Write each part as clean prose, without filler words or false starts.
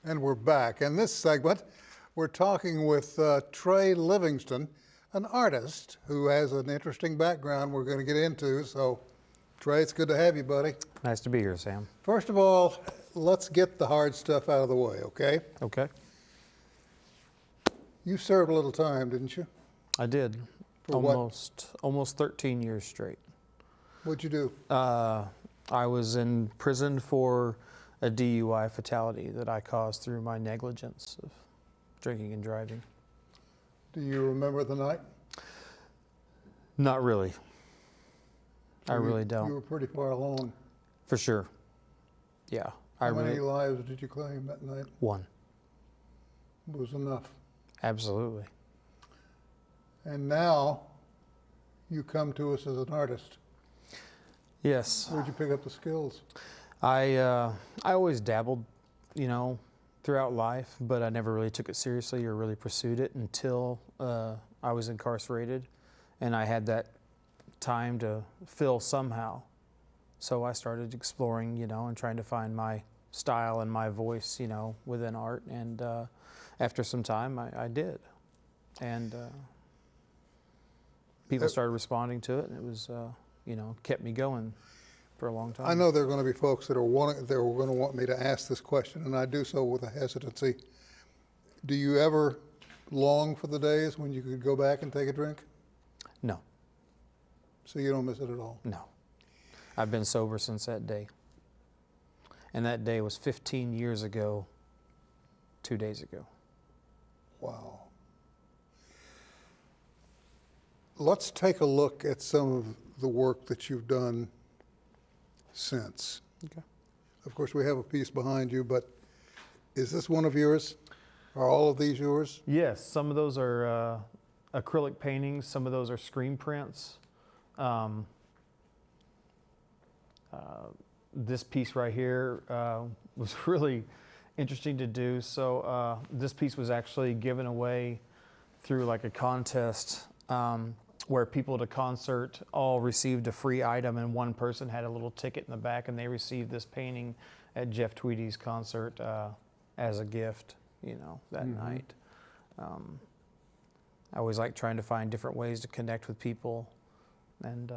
And we're back. In this segment, we're talking with Trey Livingston, an artist who has an interesting background we're going to get into. So, Trey, it's good to have you, buddy. Nice to be here, Sam. First of all, let's get the hard stuff out of the way, okay? Okay. You served a little time, didn't you? I did. For almost 13 years straight. What'd you do? I was in prison for a DUI fatality that I caused through my negligence of drinking and driving. Do you remember the night? Not really. I really don't. You were pretty far along. For sure. Yeah. How many lives did you claim that night? One. It was enough. Absolutely. And now you come to us as an artist. Yes. Where'd you pick up the skills? I always dabbled, throughout life, but I never really took it seriously or really pursued it until I was incarcerated, and I had that time to fill somehow. So I started exploring, and trying to find my style and my voice, within art. And after some time, I did, and people started responding to it, and it was, kept me going for a long time. I know there are going to be folks that are going to want me to ask this question, and I do so with a hesitancy. Do you ever long for the days when you could go back and take a drink? No. So you don't miss it at all? No. I've been sober since that day. And that day was 15 years ago, 2 days ago. Wow. Let's take a look at some of the work that you've done since. Okay. Of course, we have a piece behind you, but is this one of yours? Are all of these yours? Yes, some of those are acrylic paintings, some of those are screen prints. This piece right here was really interesting to do. So this piece was actually given away through like a contest where people at a concert all received a free item, and one person had a little ticket in the back, and they received this painting at Jeff Tweedy's concert as a gift, that night. I always like trying to find different ways to connect with people, and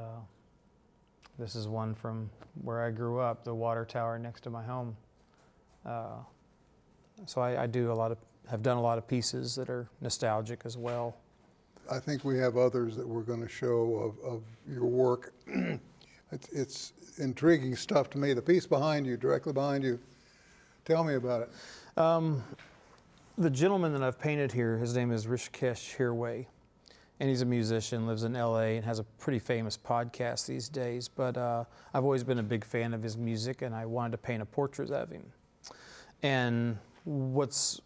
this is one from where I grew up, the water tower next to my home. So I have done a lot of pieces that are nostalgic as well. I think we have others that we're going to show of your work. It's intriguing stuff to me. The piece behind you, directly behind you, tell me about it. The gentleman that I've painted here, his name is Rishikesh Hirway, and he's a musician, lives in LA, and has a pretty famous podcast these days. But I've always been a big fan of his music, and I wanted to paint a portrait of him. And what's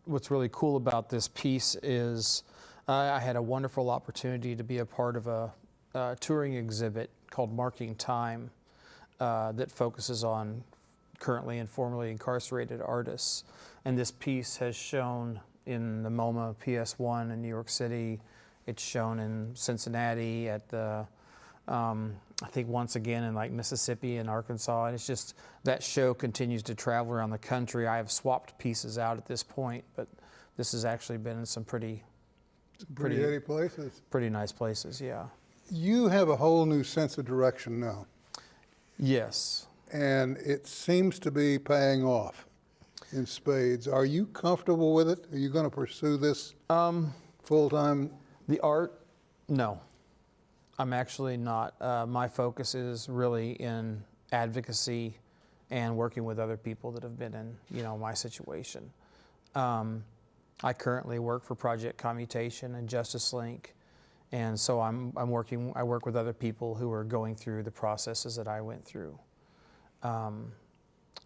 really cool about this piece is I had a wonderful opportunity to be a part of a touring exhibit called Marking Time that focuses on currently and formerly incarcerated artists. And this piece has shown in the MoMA PS1 in New York City. It's shown in Cincinnati at the, I think once again in like Mississippi and Arkansas. And it's just, that show continues to travel around the country. I have swapped pieces out at this point, but this has actually been in some pretty heady places. Pretty nice places, yeah. You have a whole new sense of direction now. Yes. And it seems to be paying off in spades. Are you comfortable with it? Are you going to pursue this full-time? The art, no. I'm actually not. My focus is really in advocacy and working with other people that have been in, my situation. I currently work for Project Commutation and Justice Link, and so I work with other people who are going through the processes that I went through, and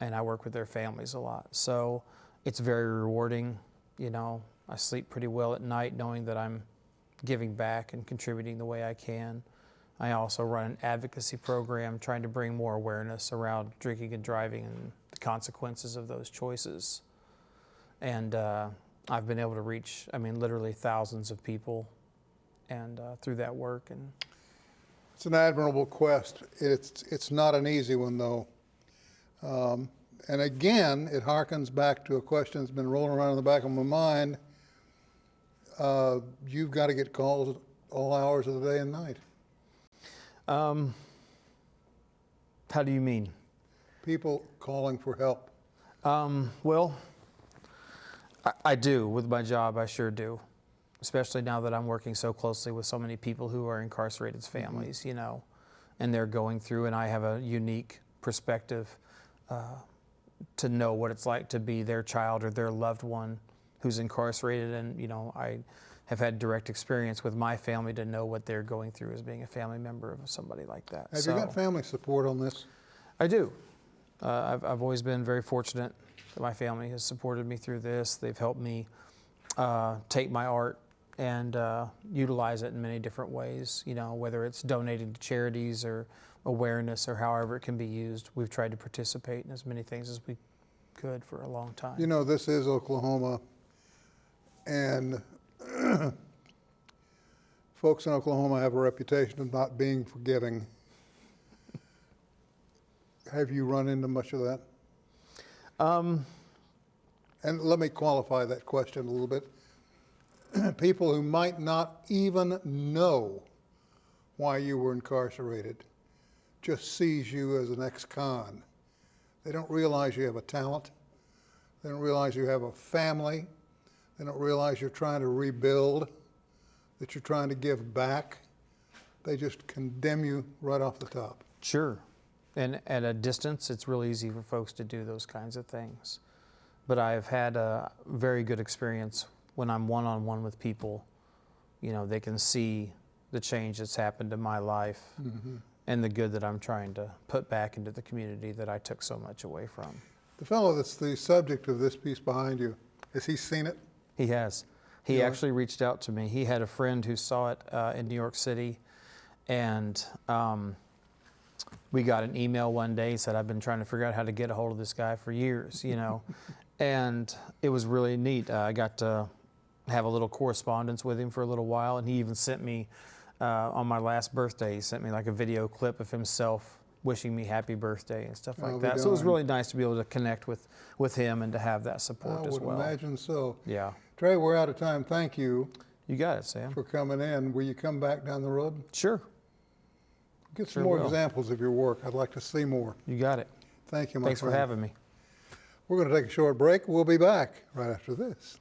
I work with their families a lot. So it's very rewarding. I sleep pretty well at night knowing that I'm giving back and contributing the way I can. I also run an advocacy program trying to bring more awareness around drinking and driving and the consequences of those choices. And I've been able to reach, literally thousands of people, and through that work. And it's an admirable quest. It's not an easy one, though. And again, it harkens back to a question that's been rolling around in the back of my mind. You've got to get calls all hours of the day and night. How do you mean? People calling for help. Well, I do with my job. I sure do, especially now that I'm working so closely with so many people who are incarcerated families, you know, and they're going through, and I have a unique perspective to know what it's like to be their child or their loved one who's incarcerated. And, you know, I have had direct experience with my family to know what they're going through as being a family member of somebody like that. Have you got family support on this? I do. I've always been very fortunate that my family has supported me through this. They've helped me take my art and utilize it in many different ways, you know, whether it's donating to charities or awareness or however it can be used. We've tried to participate in as many things as we could for a long time. You know, this is Oklahoma, and folks in Oklahoma have a reputation of not being forgiving. Have you run into much of that? And let me qualify that question a little bit. People who might not even know why you were incarcerated just sees you as an ex-con. They don't realize you have a talent. They don't realize you have a family. They don't realize you're trying to rebuild, that you're trying to give back. They just condemn you right off the top. Sure. And at a distance, it's real easy for folks to do those kinds of things. But I've had a very good experience when I'm one-on-one with people. You know, they can see the change that's happened in my life and the good that I'm trying to put back into the community that I took so much away from. The fellow that's the subject of this piece behind you, has he seen it? He has. He Yeah. actually reached out to me. He had a friend who saw it in New York City, and we got an email one day. He said, I've been trying to figure out how to get a hold of this guy for years, you know. And it was really neat. I got to have a little correspondence with him for a little while, and he even sent me, on my last birthday, he sent me like a video clip of himself wishing me happy birthday and stuff like that. So it was really nice to be able to connect with him and to have that support as well. I would imagine so. Yeah. Trey, we're out of time. Thank you You got it, Sam. for coming in. Will you come back down the road? Sure. Get some Sure more will. examples of your work. I'd like to see more. You got it. Thank you, my Thanks for friend. having me. We're going to take a short break. We'll be back right after this.